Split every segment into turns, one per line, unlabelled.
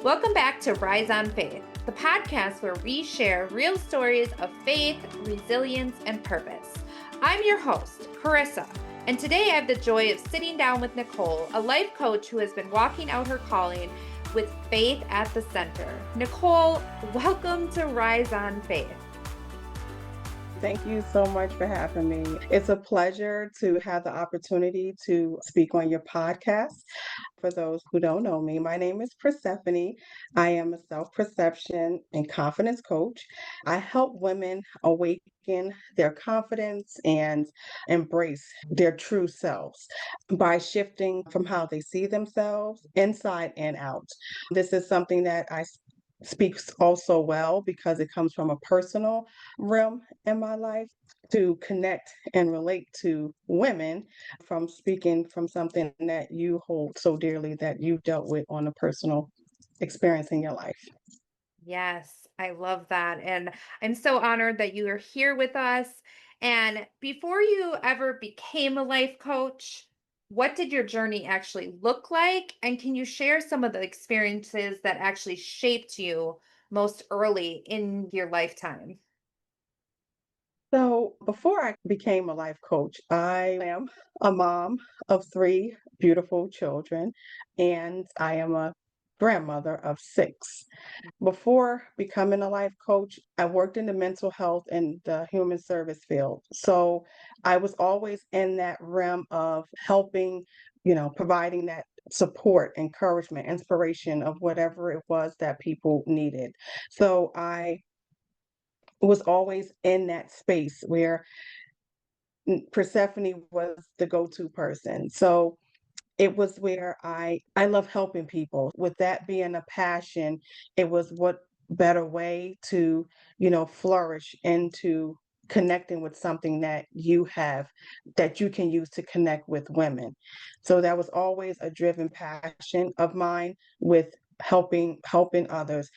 Welcome back to Rise on Faith, the podcast where we share real stories of faith, resilience, and purpose. I'm your host, Carissa, and today I have the joy of sitting down with Nicole, a life coach who has been walking out her calling with faith at the center. Nicole, welcome to Rise on Faith.
Thank you so much for having me. It's a pleasure to have the opportunity to speak on your podcast. For those who don't know me, my name is Persephone. I am a self-perception and confidence coach. I help women awaken their confidence and embrace their true selves by shifting from how they see themselves inside and out. This is something that I speaks also well because it comes from a personal realm in my life to connect and relate to women from speaking from something that you hold so dearly that you dealt with on a personal experience in your life.
Yes, I love that. And I'm so honored that you are here with us. And before you ever became a life coach, what did your journey actually look like? And can you share some of the experiences that actually shaped you most early in your lifetime?
So before I became a life coach, I am a mom of three beautiful children, and I am a grandmother of six. Before becoming a life coach, I worked in the mental health and the human service field. So I was always in that realm of helping, providing that support, encouragement, inspiration of whatever it was that people needed. So I was always in that space where Persephone was the go-to person. So it was where I love helping people. With that being a passion, it was what better way to, flourish into connecting with something that you have that you can use to connect with women. So that was always a driven passion of mine with helping others.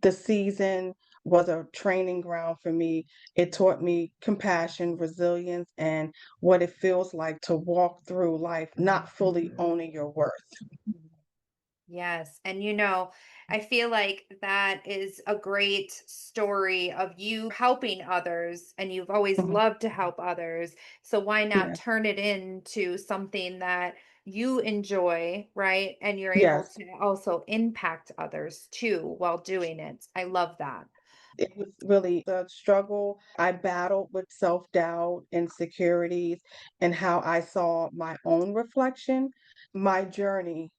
The season was a training ground for me. It taught me compassion, resilience, and what it feels like to walk through life not fully owning your worth.
Yes. And I feel like that is a great story of you helping others, and you've always
Mhm.
loved to help others. So why not
Yeah.
turn it into something that you enjoy, right? And you're able
Yes.
to also impact others too while doing it. I love that.
It was really the struggle. I battled with self-doubt, insecurities, and how I saw my own reflection, my journey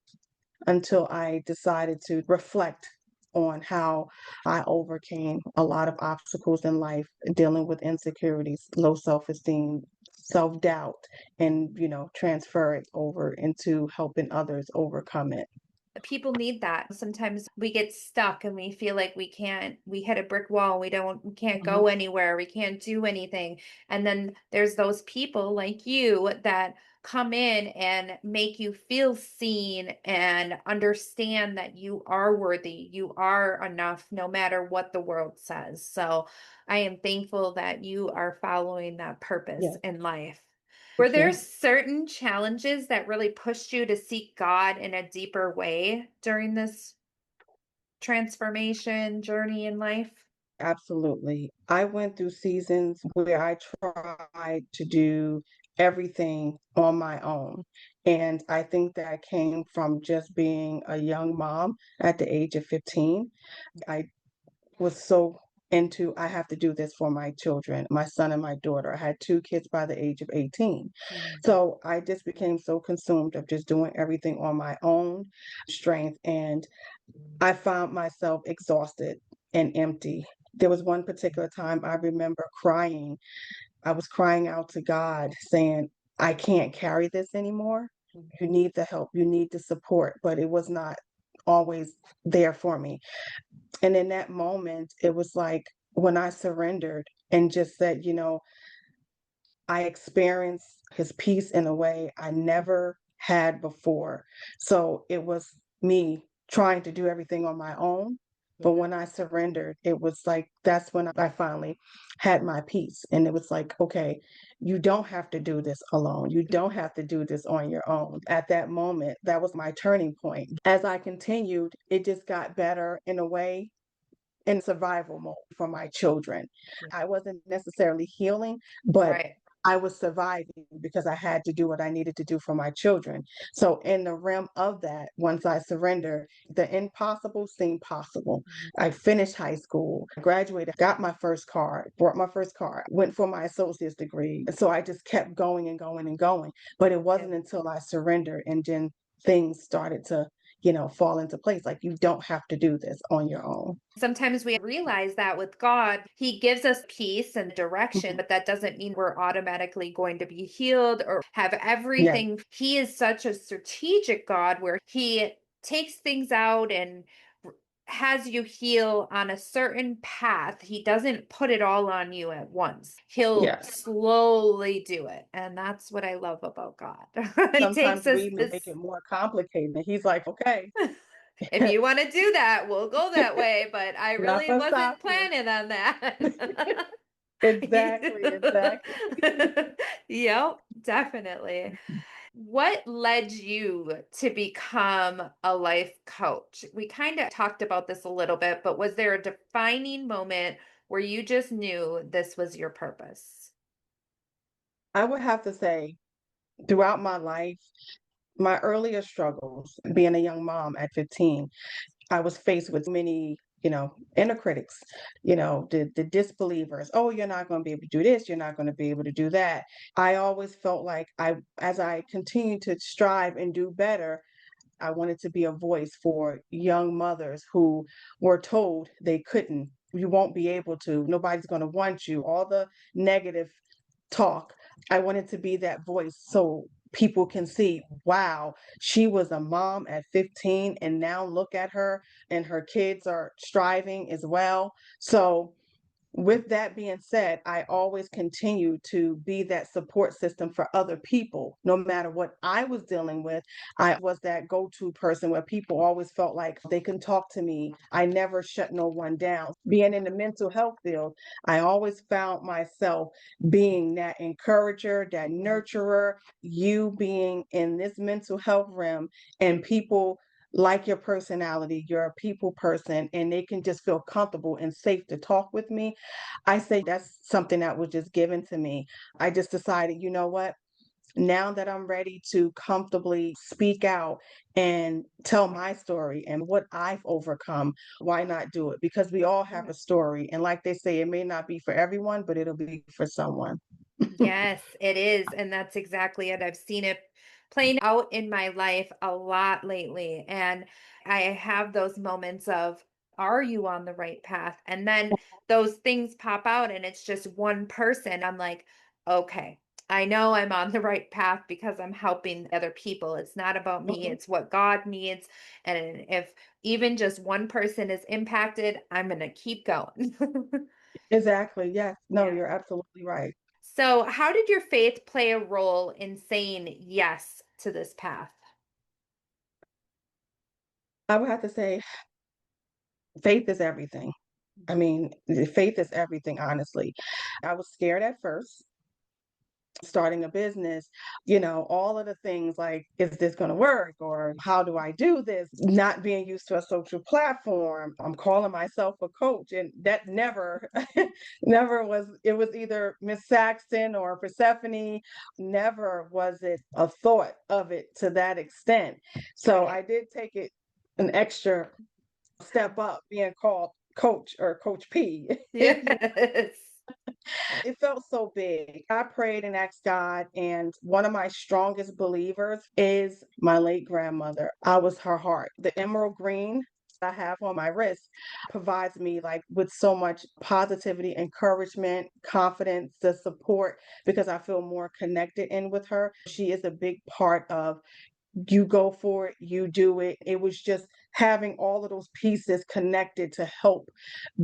until I decided to reflect on how I overcame a lot of obstacles in life, dealing with insecurities, low self-esteem, self-doubt, and transfer it over into helping others overcome it.
People need that. Sometimes we get stuck and we feel like we hit a brick wall. We can't
Mhm.
go anywhere. We can't do anything. And then there's those people like you that come in and make you feel seen and understand that you are worthy. You are enough no matter what the world says. So I am thankful that you are following that purpose
Yeah,
in life. Were
thank
there
you.
certain challenges that really pushed you to seek God in a deeper way during this transformation journey in life?
Absolutely. I went through seasons where I tried to do everything on my own. And I think that came from just being a young mom at the age of 15. I was so into I have to do this for my children, my son and my daughter. I had two kids by the age of 18.
Mm.
So I just became so consumed of just doing everything on my own strength. And I found myself exhausted and empty. There was one particular time I remember crying. I was crying out to God saying, I can't carry this anymore. You need the help, you need the support, but it was not always there for me. And in that moment, it was like when I surrendered and just said, I experienced his peace in a way I never had before. So it was me trying to do everything on my own. But when I surrendered, it was like that's when I finally had my peace. And it was like, okay, you don't have to do this alone. You don't have to do this on your own. At that moment, that was my turning point. As I continued, it just got better in a way, in survival mode for my children. I wasn't necessarily healing, but
Right.
I was surviving because I had to do what I needed to do for my children. So, in the realm of that, once I surrendered, the impossible seemed possible. I finished high school, graduated, got my first car, bought my first car, went for my associate's degree. So, I just kept going and going and going. But it wasn't until I surrendered and then things started to, fall into place. Like, you don't have to do this on your own.
Sometimes we realize that with God, He gives us peace and direction,
Mhm.
but that doesn't mean we're automatically going to be healed or have
Yes,
everything. He is such a strategic God where He takes things out and has you heal on a certain path. He doesn't put it all on you at once. He'll
yes.
slowly do it. And that's what I love about God. He
Sometimes
takes us
we make
this.
it more complicated. He's like, okay,
If you want to do that, we'll go that way, but I
not
really
gonna stop
wasn't
you.
planning on that.
Exactly, exactly.
Yep, definitely. What led you to become a life coach? We kind of talked about this a little bit, but was there a defining moment where you just knew this was your purpose?
I would have to say, throughout my life, my earlier struggles, being a young mom at 15, I was faced with many, inner critics, the disbelievers. Oh, you're not going to be able to do this. You're not going to be able to do that. I always felt like as I continued to strive and do better, I wanted to be a voice for young mothers who were told they couldn't. You won't be able to. Nobody's going to want you. All the negative talk. I wanted to be that voice so people can see, wow, she was a mom at 15 and now look at her and her kids are striving as well. So with that being said, I always continue to be that support system for other people. No matter what I was dealing with, I was that go to person where people always felt like they can talk to me. I never shut no one down. Being in the mental health field, I always found myself being that encourager, that nurturer, you being in this mental health realm, and people like your personality, you're a people person, and they can just feel comfortable and safe to talk with me. I say that's something that was just given to me. I just decided, you know what? Now that I'm ready to comfortably speak out and tell my story and what I've overcome, why not do it? Because we all have a story. And like they say, it may not be for everyone, but it'll be for someone.
Yes, it is. And that's exactly it. I've seen it playing out in my life a lot lately. And I have those moments of, are you on the right path? And then those things pop out and it's just one person. I'm like, okay, I know I'm on the right path because I'm helping other people. It's not about me,
Mhm.
it's what God needs. And if even just one person is impacted, I'm going to keep going.
Exactly. Yes. No,
Yeah.
you're absolutely right.
So, how did your faith play a role in saying yes to this path?
I would have to say faith is everything. I mean, faith is everything, honestly. I was scared at first starting a business, all of the things like, is this going to work? Or how do I do this? Not being used to a social platform. I'm calling myself a coach. And that never, never was, it was either Miss Saxton or Persephone. Never was it a thought of it to that extent. So
Right.
I did take it an extra step up being called coach or coach P.
Yes.
It felt so big. I prayed and asked God, and one of my strongest believers is my late grandmother. I was her heart. The emerald green I have on my wrist provides me like with so much positivity, encouragement, confidence, the support because I feel more connected in with her. She is a big part of you go for it, you do it. It was just having all of those pieces connected to help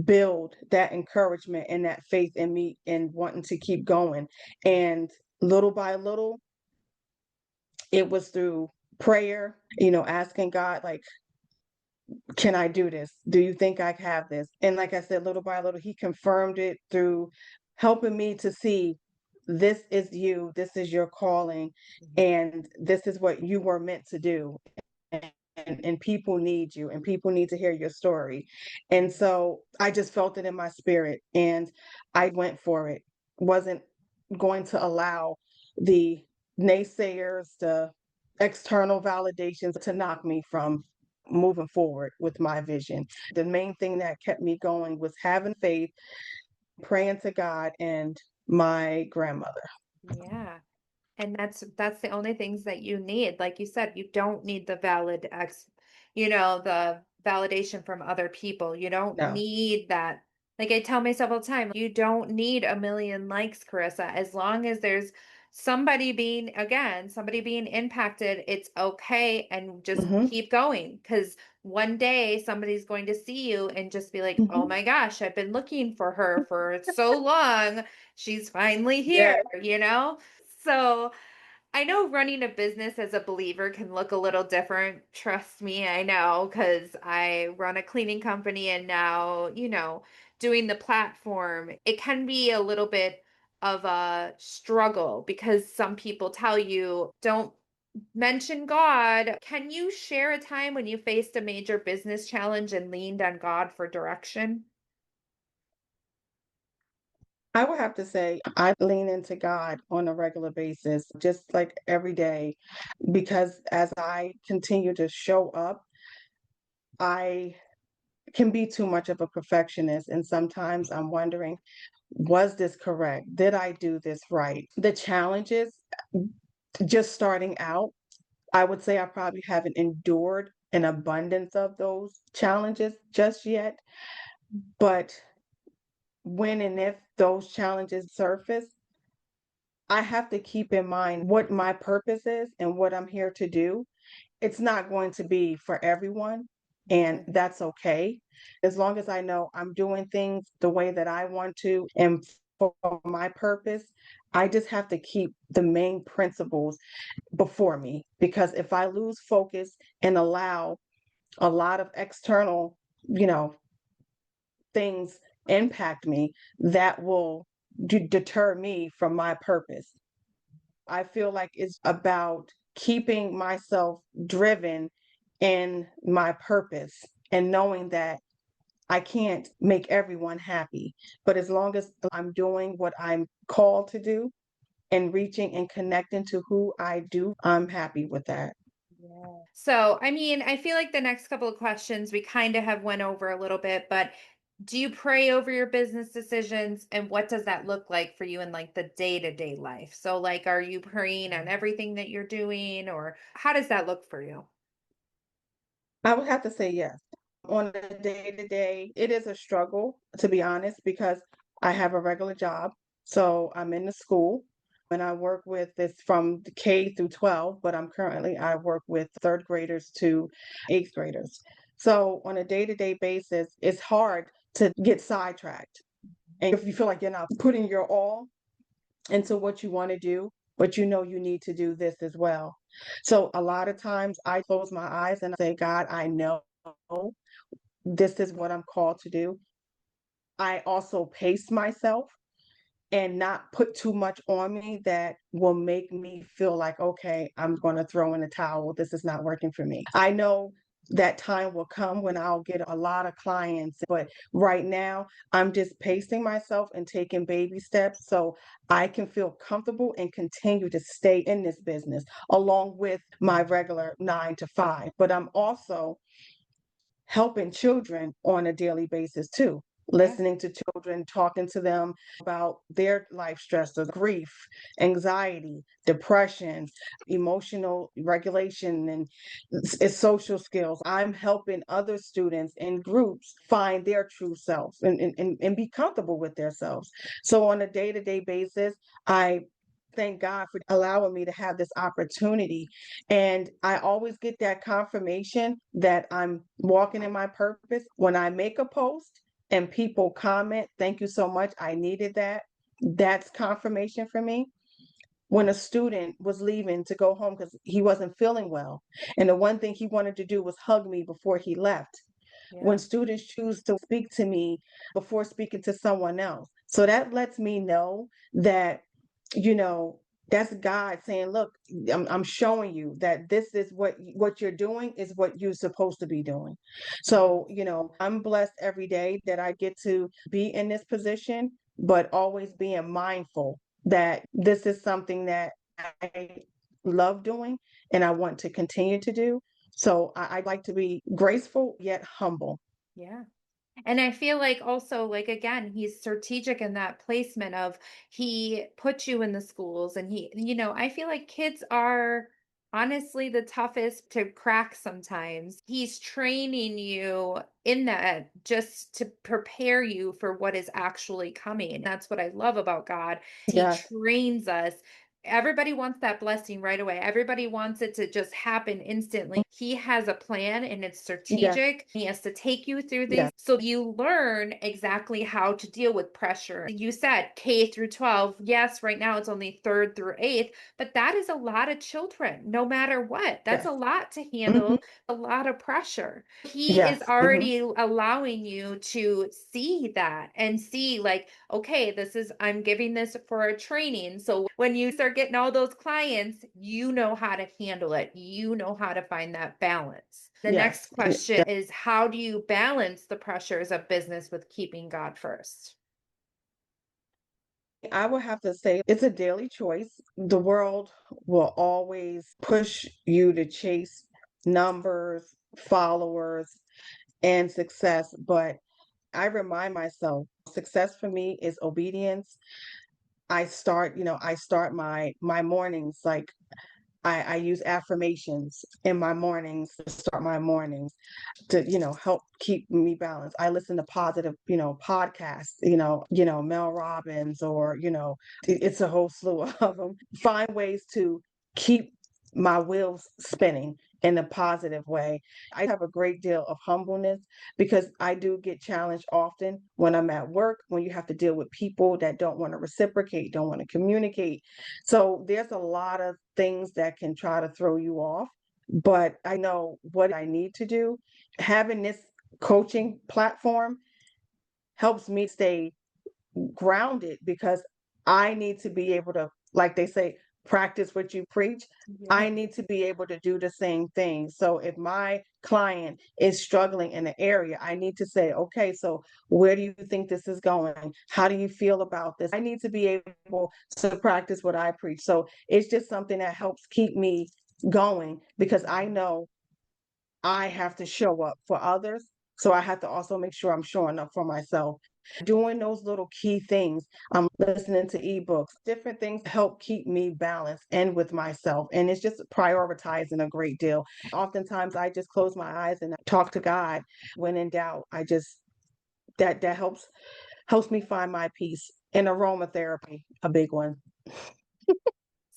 build that encouragement and that faith in me and wanting to keep going. And little by little, it was through prayer, asking God, like, can I do this? Do you think I have this? And like I said, little by little, he confirmed it through helping me to see this is you, this is your calling,
Mhm.
and this is what you were meant to do. And people need you, and people need to hear your story. And
Yes.
so I just felt it in my spirit, and I went for it. Wasn't going to allow the naysayers, the external validations to knock me from moving forward with my vision. The main thing that kept me going was having faith, praying to God, and my grandmother.
Yeah. And that's the only things that you need. Like you said, you don't need the validation from other people. You don't
No.
need that. Like I tell myself all the time, you don't need a million likes, Carissa. As long as there's somebody being impacted, it's okay. And just
Hmm.
keep going. Because one day somebody's going to see you and just be like, oh
Hmm.
my gosh, I've been looking for her for so long. She's finally
Yeah.
here. So I know running a business as a believer can look a little different. Trust me, I know, because I run a cleaning company and now, doing the platform, it can be a little bit of a struggle because some people tell you, don't mention God. Can you share a time when you faced a major business challenge and leaned on God for direction?
I would have to say I lean into God on a regular basis, just like every day, because as I continue to show up, I can be too much of a perfectionist. And sometimes I'm wondering, was this correct? Did I do this right? The challenges, just starting out, I would say I probably haven't endured an abundance of those challenges just yet. But when and if those challenges surface, I have to keep in mind what my purpose is and what I'm here to do. It's not going to be for everyone, and
Yeah.
that's okay. As long as I know I'm doing things the way that I want to and for my purpose, I just have to keep the main principles before me, because if I lose focus and allow a lot of external, you know, things impact me, that will deter me from my purpose. I feel like it's about keeping myself driven in my purpose and knowing that I can't make everyone happy. But as long as I'm doing what I'm called to do and reaching and connecting to who I do, I'm happy with that.
Yeah. So, I mean, I feel like the next couple of questions we kind of have went over a little bit, but do you pray over your business decisions and what does that look like for you in like the day-to-day life? So, like, are you praying on everything that you're doing or how does that look for you?
I would have to say yes. On a day to day, it is a struggle, to be honest, because I have a regular job. So I'm in the school and I work with this from the K through 12, but I work with third graders to eighth graders. So on a day to day basis, it's hard to get sidetracked. And if you feel like you're not putting your all into what you want to do, but you know you need to do this as well. So a lot of times I close my eyes and I say, God, I know this is what I'm called to do. I also pace myself and not put too much on me that will make me feel like, okay, I'm going to throw in the towel. This is not working for me. I know that time will come when I'll get a lot of clients, but right now I'm just pacing myself and taking baby steps so I can feel comfortable and continue to stay in this business along with my regular 9 to 5. But I'm also helping children on a daily basis too.
Yeah.
Listening to children, talking to them about their life stressors, grief, anxiety, depression, emotional regulation, and it's social skills. I'm helping other students in groups find their true selves and be comfortable with themselves. So, on a day to day basis, I thank God for allowing me to have this opportunity. And I always get that confirmation that I'm walking in my purpose when I make a post and people comment, thank you so much. I needed that. That's confirmation for me. when a student was leaving to go home because he wasn't feeling well. And the one thing he wanted to do was hug me before he left. When
Yeah.
students choose to speak to me before speaking to someone else. So that lets me know that, you know, that's God saying, look, I'm showing you that this is what you're doing is what you're supposed to be doing.
Yeah.
So, I'm blessed every day that I get to be in this position, but always being mindful that this is something that I love doing and I want to continue to do. So I like to be graceful yet humble.
Yeah. And I feel like also, like, again, he's strategic in that placement of he put you in the schools and I feel like kids are honestly the toughest to crack sometimes. He's training you in that just to prepare you for what is actually coming. That's what I love about God. He
Yes,
trains us. Everybody wants that blessing right away. Everybody wants it to just happen instantly. He has a plan and it's
yes,
strategic. He has to take you through these
yes,
so you learn exactly how to deal with pressure. You said K through 12. Yes, right now it's only third through eighth, but that is a lot of children, no matter what. That's a
yes,
lot to
hmm,
handle, a lot of pressure. He is
yes, hmm,
already allowing you to see that and see, like, okay, I'm giving this for a training. So when you start getting all those clients, you know how to handle it. You know how to find that balance. The next
yes.
question is, how do you balance the pressures of business with keeping God first?
I will have to say it's a daily choice. The world will always push you to chase numbers, followers, and success. But I remind myself success for me is obedience. I start my mornings like I use affirmations in my mornings to start my mornings to, help keep me balanced. I listen to positive, podcasts, Mel Robbins or, it's a whole slew of them. Find ways to keep my wheels spinning in a positive way. I have a great deal of humbleness because I do get challenged often when I'm at work, when you have to deal with people that don't want to reciprocate, don't want to communicate. So there's a lot of things that can try to throw you off, but I know what I need to do. Having this coaching platform helps me stay grounded because I need to be able to, like they say, practice what you preach.
Yeah.
I need to be able to do the same thing. So if my client is struggling in an area, I need to say, okay, so where do you think this is going? How do you feel about this? I need to be able to practice what I preach. So it's just something that helps keep me going because I know I have to show up for others. So I have to also make sure I'm showing up for myself. Doing those little key things, I'm listening to ebooks, different things help keep me balanced and with myself. And it's just prioritizing a great deal. Oftentimes I just close my eyes and talk to God. When in doubt, I just that helps me find my peace. And aromatherapy, a big one.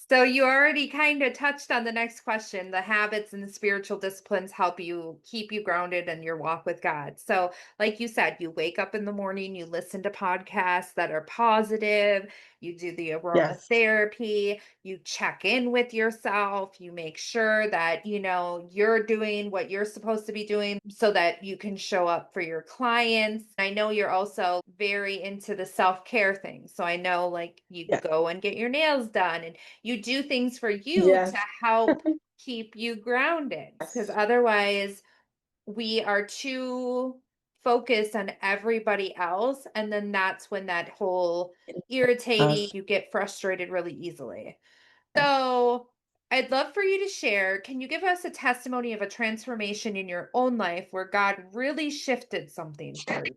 So you already kind of touched on the next question. The habits and the spiritual disciplines help you keep you grounded in your walk with God. So, like you said, you wake up in the morning, you listen to podcasts that are positive, you do the
Yes.
aromatherapy, you check in with yourself, you make sure that you're doing what you're supposed to be doing so that you can show up for your clients. I know you're also very into the self-care thing. So I know, like, you
Yes.
go and get your nails done and you do things for you to
Yes.
help keep you grounded, because
Yes.
otherwise we are too focused on everybody else, and then that's when that whole irritating,
Yes.
you get frustrated really easily. So I'd love for you to share, can you give us a testimony of a transformation in your own life where God really shifted something for you?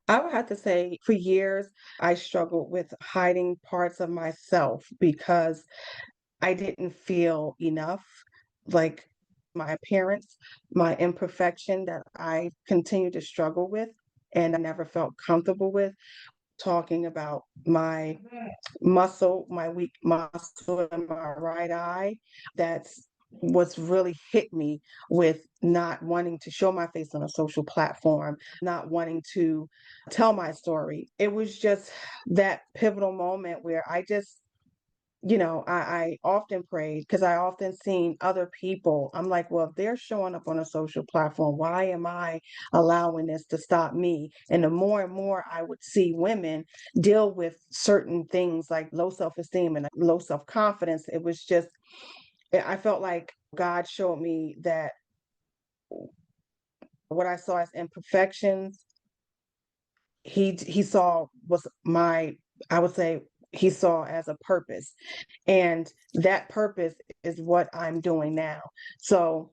I would have to say for years, I struggled with hiding parts of myself because I didn't feel enough. Like my appearance, my imperfection that I continue to struggle with and I never felt comfortable with talking about my weak muscle in my right eye. That's what's really hit me with not wanting to show my face on a social platform, not wanting to tell my story. It was just that pivotal moment where I just, I often prayed because I often seen other people. I'm like, well, if they're showing up on a social platform, why am I allowing this to stop me? And the more and more I would see women deal with certain things like low self-esteem and low self-confidence, it was just, I felt like God showed me that what I saw as imperfections, he saw was my, I would say, he saw as a purpose. And that purpose is what I'm doing now. So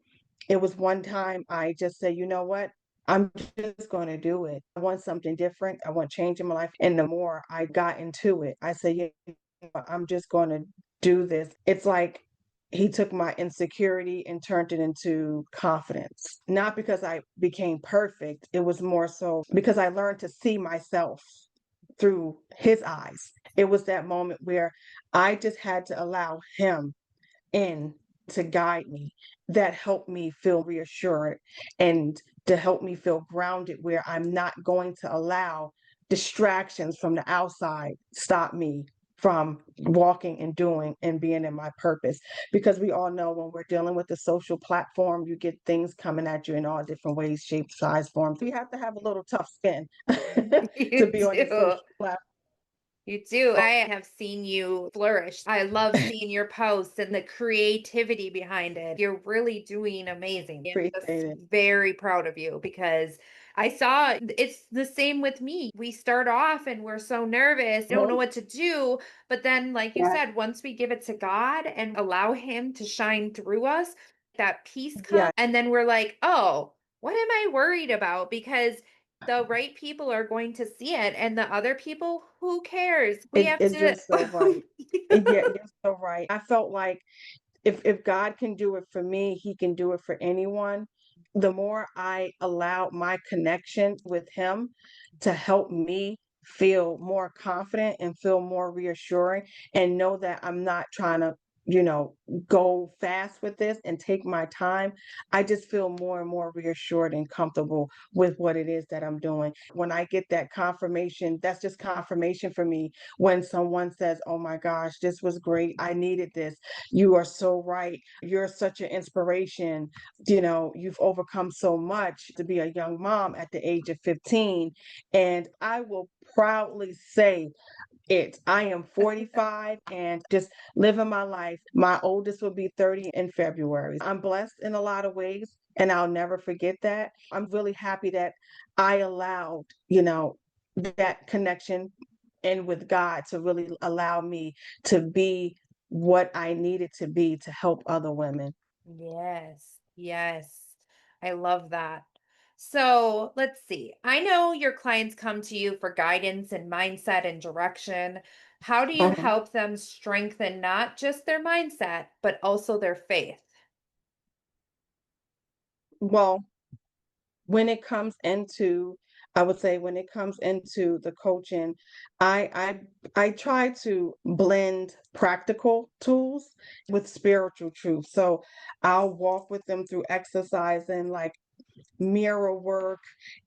it was one time I just said, you know what? I'm just going to do it. I want something different. I want change in my life. And the more I got into it, I said, yeah, I'm just going to do this. It's like he took my insecurity and turned it into confidence. Not because I became perfect, it was more so because I learned to see myself through his eyes. It was that moment where I just had to allow him in to guide me. That helped me feel reassured and to help me feel grounded, where I'm not going to allow distractions from the outside stop me from walking and doing and being in my purpose. Because we all know when we're dealing with the social platform, you get things coming at you in all different ways, shapes, size, forms. You have to have a little tough skin to
You
be on the
do.
social platform.
You do. I have seen you flourish. I love seeing your posts and the creativity behind it. You're really doing amazing. I'm
Appreciate
just
it.
very proud of you because I saw it's the same with me. We start off and we're so nervous, don't know
Mhm.
what to do. But then, like you
Yeah.
said, once we give it to God and allow Him to shine through us, that peace
Yeah.
comes. And then we're like, oh, what am I worried about? Because the right people are going to see it, and the other people, who cares? We have
You're
to
so right. Yeah, you're so right. I felt like if God can do it for me, he can do it for anyone. The more I allow my connection with him to help me feel more confident and feel more reassuring and know that I'm not trying to, you know, go fast with this and take my time, I just feel more and more reassured and comfortable with what it is that I'm doing. When I get that confirmation, that's just confirmation for me when someone says, "Oh my gosh, this was great. I needed this. You are so right. You're such an inspiration. You've overcome so much to be a young mom at the age of 15." And I will proudly say it. I am 45 and just living my life. My oldest will be 30 in February. I'm blessed in a lot of ways, and I'll never forget that. I'm really happy that I allowed, that connection and with God to really allow me to be what I needed to be to help other women.
Yes, yes. I love that. So let's see. I know your clients come to you for guidance and mindset and direction. How do you
Mhm.
help them strengthen not just their mindset, but also their faith?
Well, when it comes into I would say when it comes into the coaching, I try to blend practical tools with spiritual truth. So I'll walk with them through exercising like mirror work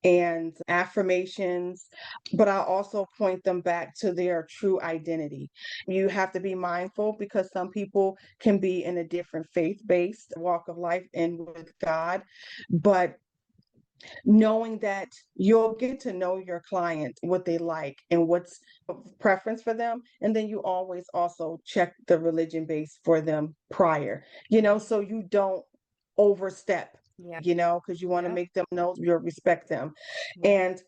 and affirmations, but I also point them back to their true identity. You have to be mindful because some people can be in a different faith-based walk of life and with God, but knowing that you'll get to know your client, what they like and what's a preference for them. And then you always also check the religion base for them prior, so you don't overstep,
Yeah.
because you want to
Yep.
make them know you respect them.
Yep.
And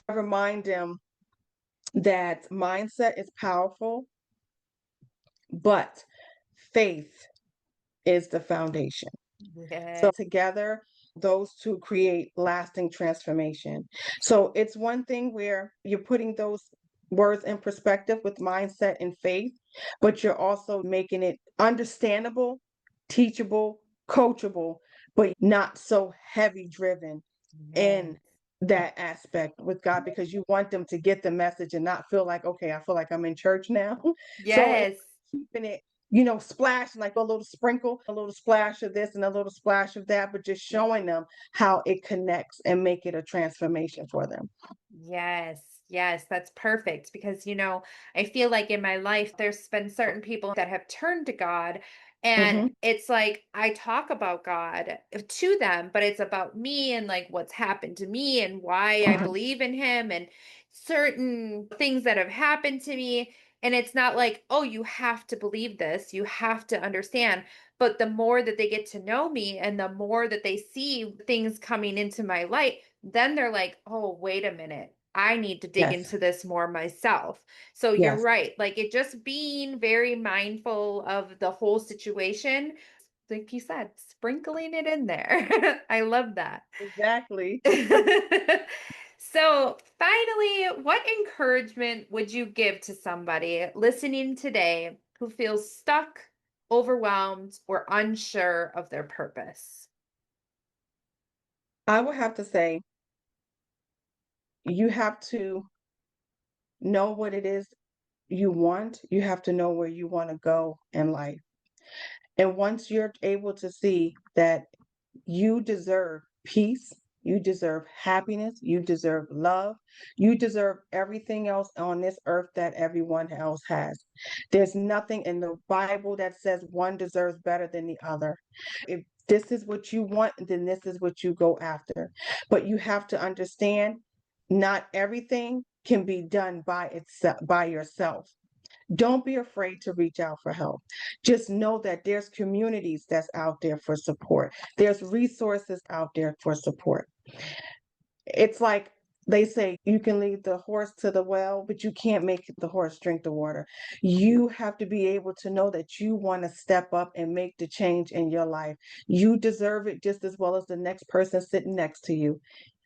I remind them that mindset is powerful, but faith is the foundation. So
Yeah.
together, those two create lasting transformation. So it's one thing where you're putting those words in perspective with mindset and faith, but you're also making it understandable, teachable, coachable, but not so heavy driven
Yeah.
in that aspect with God because you want them to get the message and not feel like, okay, I feel like I'm in church now. So it's
Yes.
keeping it splash, like a little sprinkle, a little splash of this and a little splash of that, but just showing them how it connects and make it a transformation for them.
Yes, yes, that's perfect because, I feel like in my life, there's been certain people that have turned to God. And
Hmm.
it's like I talk about God to them, but it's about me and like what's happened to me and why I
Hmm.
believe in Him and certain things that have happened to me. And it's not like, oh, you have to believe this, you have to understand. But the more that they get to know me and the more that they see things coming into my light, then they're like, "Oh, wait a minute. I need to dig
Yes.
into this more myself." So you're
Yes.
right. Like it just being very mindful of the whole situation, like you said, sprinkling it in there. I love that.
Exactly.
So, finally, what encouragement would you give to somebody listening today who feels stuck, overwhelmed, or unsure of their purpose?
I would have to say you have to know what it is you want. You have to know where you want to go in life. And once you're able to see that you deserve peace, you deserve happiness, you deserve love, you deserve everything else on this earth that everyone else has. There's nothing in the Bible that says one deserves better than the other. If this is what you want, then this is what you go after. But you have to understand not everything can be done by itself by yourself. Don't be afraid to reach out for help. Just know that there's communities that's out there for support. There's resources out there for support. It's like they say you can lead the horse to the well, but you can't make the horse drink the water. You have to be able to know that you want to step up and make the change in your life. You deserve it just as well as the next person sitting next to you.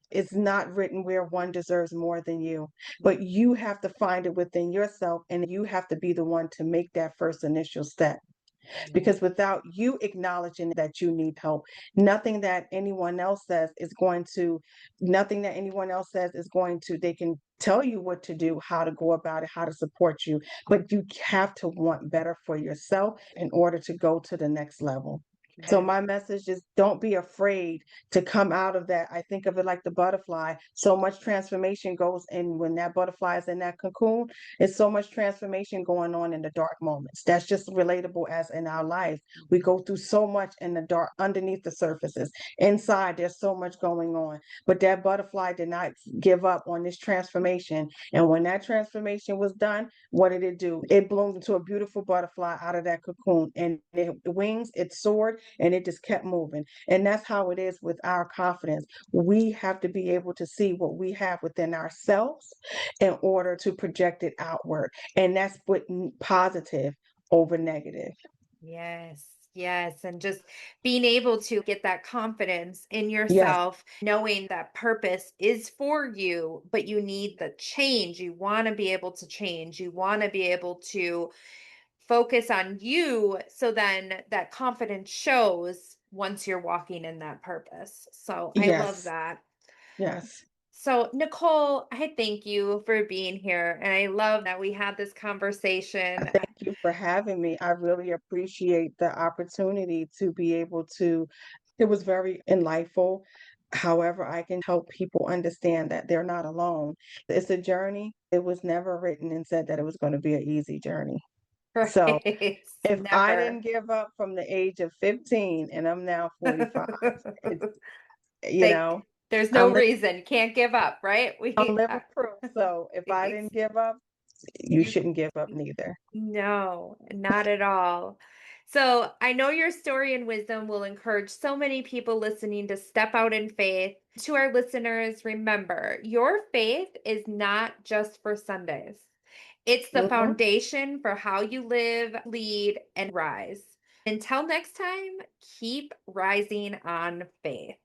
It's not written where one deserves more than you, but you have to find it within yourself and you have to be the one to make that first initial step.
Yeah.
Because without you acknowledging that you need help, nothing that anyone else says is going to, nothing that anyone else says is going to, they can tell you what to do, how to go about it, how to support you, but you have to want better for yourself in order to go to the next level. So
Yeah.
my message is don't be afraid to come out of that. I think of it like the butterfly. So much transformation goes in when that butterfly is in that cocoon. It's so much transformation going on in the dark moments. That's just relatable as in our life. We
Mhm.
go through so much in the dark, underneath the surfaces. Inside, there's so much going on. But that butterfly did not give up on this transformation. And when that transformation was done, what did it do? It bloomed into a beautiful butterfly out of that cocoon. And the wings, it soared and it just kept moving. And that's how it is with our confidence. We have to be able to see what we have within ourselves in order to project it outward. And that's what positive over negative.
Yes, yes. And just being able to get that confidence in
Yes,
yourself, knowing that purpose is for you, but you need the change. You want to be able to change. You want to be able to focus on you. So then that confidence shows once you're walking in that purpose. So I love
yes,
that.
yes.
So, Nicole, I thank you for being here. And I love that we had this conversation.
Thank you for having me. I really appreciate the opportunity to be able to, it was very enlightful. However, I can help people understand that they're not alone. It's a journey. It was never written and said that it was going to be an easy journey. So
Right.
if I didn't
Never.
give up from the age of 15 and I'm now 45, it's, you
Like,
know,
there's no
I'm, li-
reason. Can't give up, right?
I'm
We
living proof. So if I
ex-
didn't give up, you
you
shouldn't give up neither.
no, not at all. So I know your story and wisdom will encourage so many people listening to step out in faith. To our listeners, remember your faith is not just for Sundays, it's the
Mhm.
foundation for how you live, lead, and rise. Until next time, keep rising on faith.